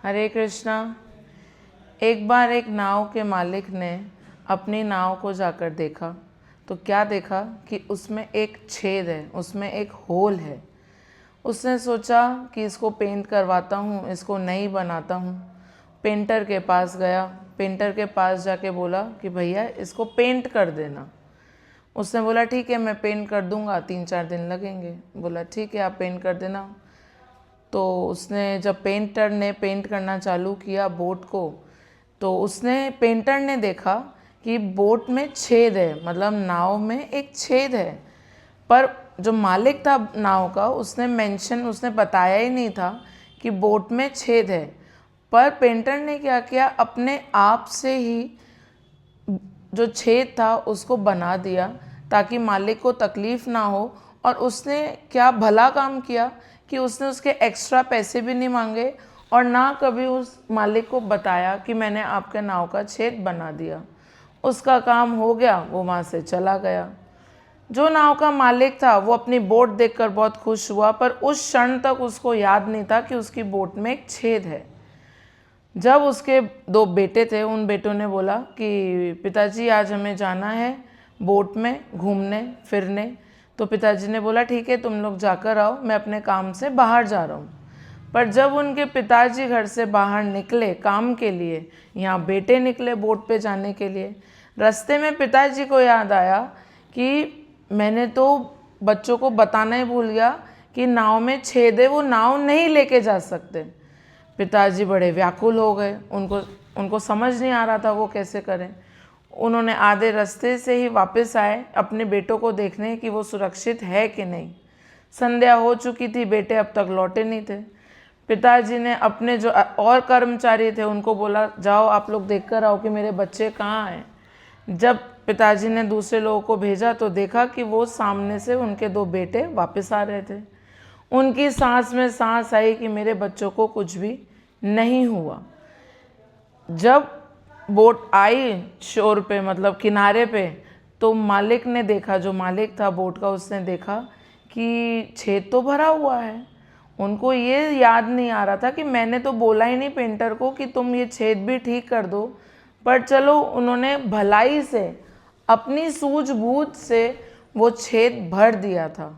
हरे कृष्णा। एक बार एक नाव के मालिक ने अपनी नाव को जाकर देखा तो क्या देखा कि उसमें एक छेद है, उसमें एक होल है। उसने सोचा कि इसको पेंट करवाता हूँ, इसको नई बनाता हूँ। पेंटर के पास गया, पेंटर के पास जाके बोला कि भैया इसको पेंट कर देना। उसने बोला ठीक है, मैं पेंट कर दूँगा, 3-4 दिन लगेंगे। बोला ठीक है, आप पेंट कर देना। तो उसने जब पेंटर ने पेंट करना चालू किया बोट को, तो पेंटर ने देखा कि बोट में छेद है, मतलब नाव में एक छेद है। पर जो मालिक था नाव का उसने बताया ही नहीं था कि बोट में छेद है। पर पेंटर ने क्या किया, अपने आप से ही जो छेद था उसको बना दिया ताकि मालिक को तकलीफ़ ना हो। और उसने क्या भला काम किया कि उसने उसके एक्स्ट्रा पैसे भी नहीं मांगे और ना कभी उस मालिक को बताया कि मैंने आपके नाव का छेद बना दिया। उसका काम हो गया, वो वहाँ से चला गया। जो नाव का मालिक था वो अपनी बोट देखकर बहुत खुश हुआ, पर उस क्षण तक उसको याद नहीं था कि उसकी बोट में एक छेद है। जब उसके 2 बेटे थे, उन बेटों ने बोला कि पिताजी आज हमें जाना है बोट में घूमने फिरने। तो पिताजी ने बोला ठीक है, तुम लोग जाकर आओ, मैं अपने काम से बाहर जा रहा हूँ। पर जब उनके पिताजी घर से बाहर निकले काम के लिए, यहाँ बेटे निकले बोट पे जाने के लिए, रास्ते में पिताजी को याद आया कि मैंने तो बच्चों को बताना ही भूल गया कि नाव में छेद है, वो नाव नहीं लेके जा सकते। पिताजी बड़े व्याकुल हो गए, उनको समझ नहीं आ रहा था वो कैसे करें। उन्होंने आधे रास्ते से ही वापस आए अपने बेटों को देखने कि वो सुरक्षित है कि नहीं। संध्या हो चुकी थी, बेटे अब तक लौटे नहीं थे। पिताजी ने अपने जो और कर्मचारी थे उनको बोला जाओ आप लोग देख कर आओ कि मेरे बच्चे कहाँ हैं। जब पिताजी ने दूसरे लोगों को भेजा तो देखा कि वो सामने से उनके 2 बेटे वापस आ रहे थे। उनकी सांस में सांस आई कि मेरे बच्चों को कुछ भी नहीं हुआ। जब बोट आई शोर पे, मतलब किनारे पे, तो मालिक ने देखा, जो मालिक था बोट का, उसने देखा कि छेद तो भरा हुआ है। उनको ये याद नहीं आ रहा था कि मैंने तो बोला ही नहीं पेंटर को कि तुम ये छेद भी ठीक कर दो। पर चलो, उन्होंने भलाई से, अपनी सूझबूझ से वो छेद भर दिया था।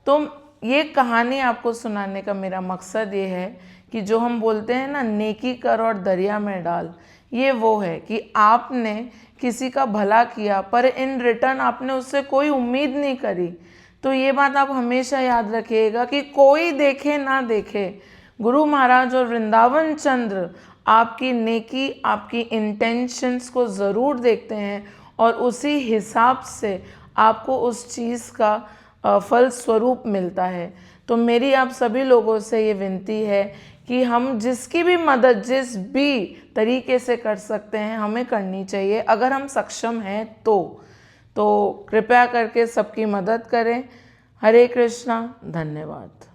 तो ये कहानी आपको सुनाने का मेरा मकसद ये है कि जो हम बोलते हैं ना, नेकी कर और दरिया में डाल, ये वो है कि आपने किसी का भला किया पर इन रिटर्न आपने उससे कोई उम्मीद नहीं करी। तो ये बात आप हमेशा याद रखिएगा कि कोई देखे ना देखे, गुरु महाराज और वृंदावन चंद्र आपकी नेकी, आपकी इंटेंशंस को ज़रूर देखते हैं और उसी हिसाब से आपको उस चीज़ का फल स्वरूप मिलता है। तो मेरी आप सभी लोगों से ये विनती है कि हम जिसकी भी मदद जिस भी तरीके से कर सकते हैं हमें करनी चाहिए, अगर हम सक्षम हैं तो कृपया करके सबकी मदद करें। हरे कृष्णा, धन्यवाद।